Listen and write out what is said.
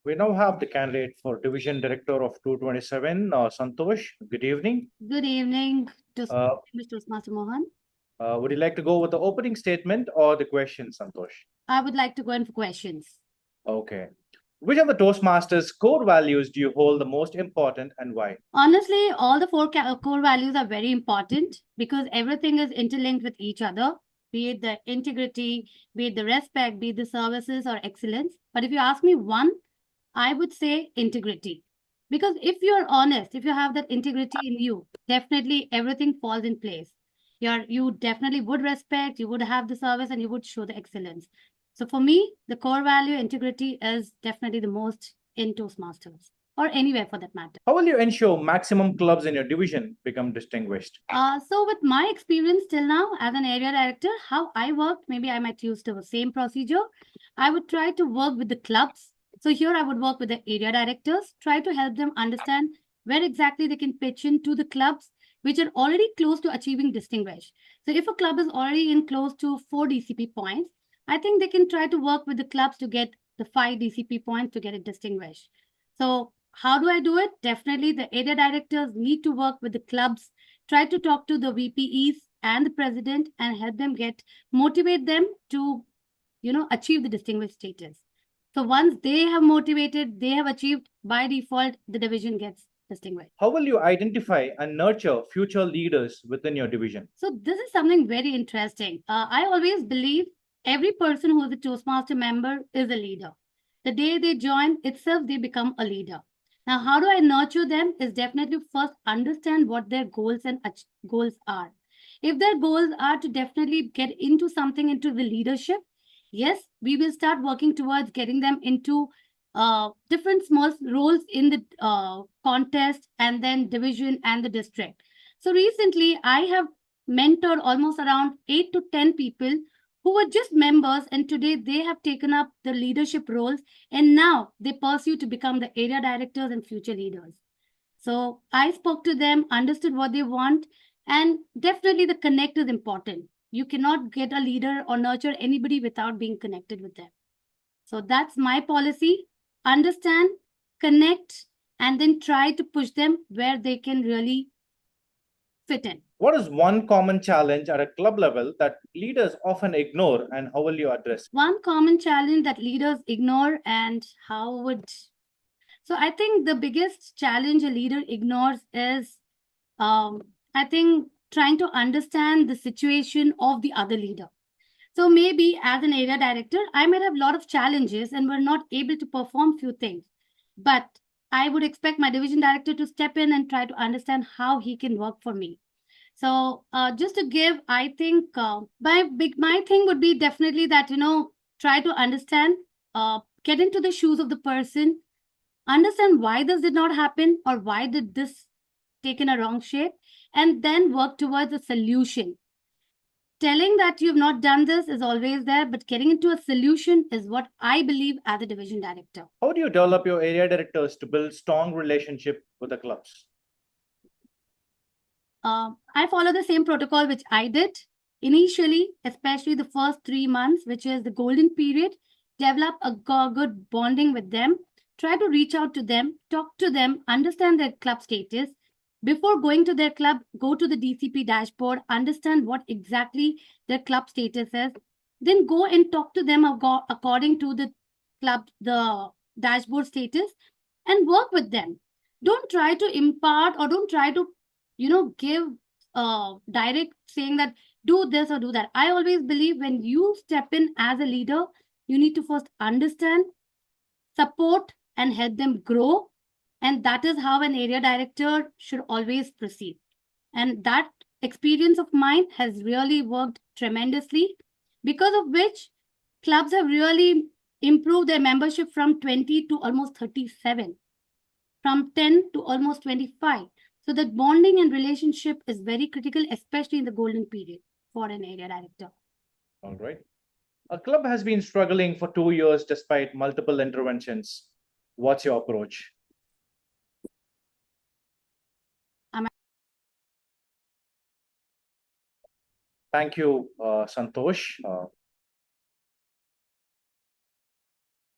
We now have the candidate for Division Director of 227, Santosh. Good evening. Good evening to Uh, Mr. Master Mohan. would you like to go with the opening statement or the question, Santosh? I would like to go in for questions. Okay. Which of the Toastmasters core values do you hold the most important and why? Honestly, all the four core values are very important because everything is interlinked with each other, be it the integrity, be it the respect, be it the services or excellence. But if you ask me one, I would say integrity. Because if you're honest, if you have that integrity in you, definitely everything falls in place. You definitely would respect, you would have the service, and you would show the excellence. So for me, the core value, integrity, is definitely the most in Toastmasters or anywhere for that matter. How will you ensure maximum clubs in your division become distinguished? So with my experience till now as an area director, how I worked, maybe I might use the same procedure. I would try to work with the clubs. So here I would work with the area directors, try to help them understand where exactly they can pitch in to the clubs which are already close to achieving distinguish. So if a club is already in close to 4 DCP points, I think they can try to work with the clubs to get the 5 DCP points to get it distinguished. So how do I do it? Definitely the area directors need to work with the clubs, try to talk to the VPEs and the president and help them motivate them to, achieve the distinguished status. So once they have motivated, they have achieved, by default, the division gets distinguished. How will you identify and nurture future leaders within your division? So this is something very interesting. I always believe every person who is a Toastmaster member is a leader. The day they join itself, they become a leader. Now, how do I nurture them? Is definitely first understand what their goals and goals are. If their goals are to definitely get into something into the leadership, yes, we will start working towards getting them into different small roles in the contest and then division and the district. So recently, I have mentored almost around 8 to 10 people who were just members, and today they have taken up the leadership roles, and now they pursue to become the area directors and future leaders. So I spoke to them, understood what they want, and definitely the connect is important. You cannot get a leader or nurture anybody without being connected with them. So that's my policy. Understand, connect, and then try to push them where they can really fit in. What is one common challenge at a club level that leaders often ignore and how will you address it? One common challenge that leaders ignore and how would. So I think the biggest challenge a leader ignores is, I think, trying to understand the situation of the other leader. So maybe as an area director, I might have a lot of challenges and were not able to perform few things. But I would expect my division director to step in and try to understand how he can work for me. So just to give, I think my thing would be definitely that, try to understand, get into the shoes of the person, understand why this did not happen or why did this take in a wrong shape, and then work towards a solution. Telling that you've not done this is always there, but getting into a solution is what I believe as a division director. How do you develop your area directors to build strong relationship with the clubs? I follow the same protocol which I did initially, especially the first 3 months, which is the golden period. Develop a good bonding with them. Try to reach out to them, talk to them, understand their club status. Before going to their club, go to the DCP dashboard, understand what exactly their club status is. Then go and talk to them according to the the dashboard status, and work with them. Don't try to impart or don't try to give direct saying that do this or do that. I always believe when you step in as a leader, you need to first understand, support, and help them grow. And that is how an area director should always proceed. And that experience of mine has really worked tremendously, because of which clubs have really improved their membership from 20 to almost 37, from 10 to almost 25. So that bonding and relationship is very critical, especially in the golden period for an area director. All right. A club has been struggling for 2 years despite multiple interventions. What's your approach? Thank you, Santosh.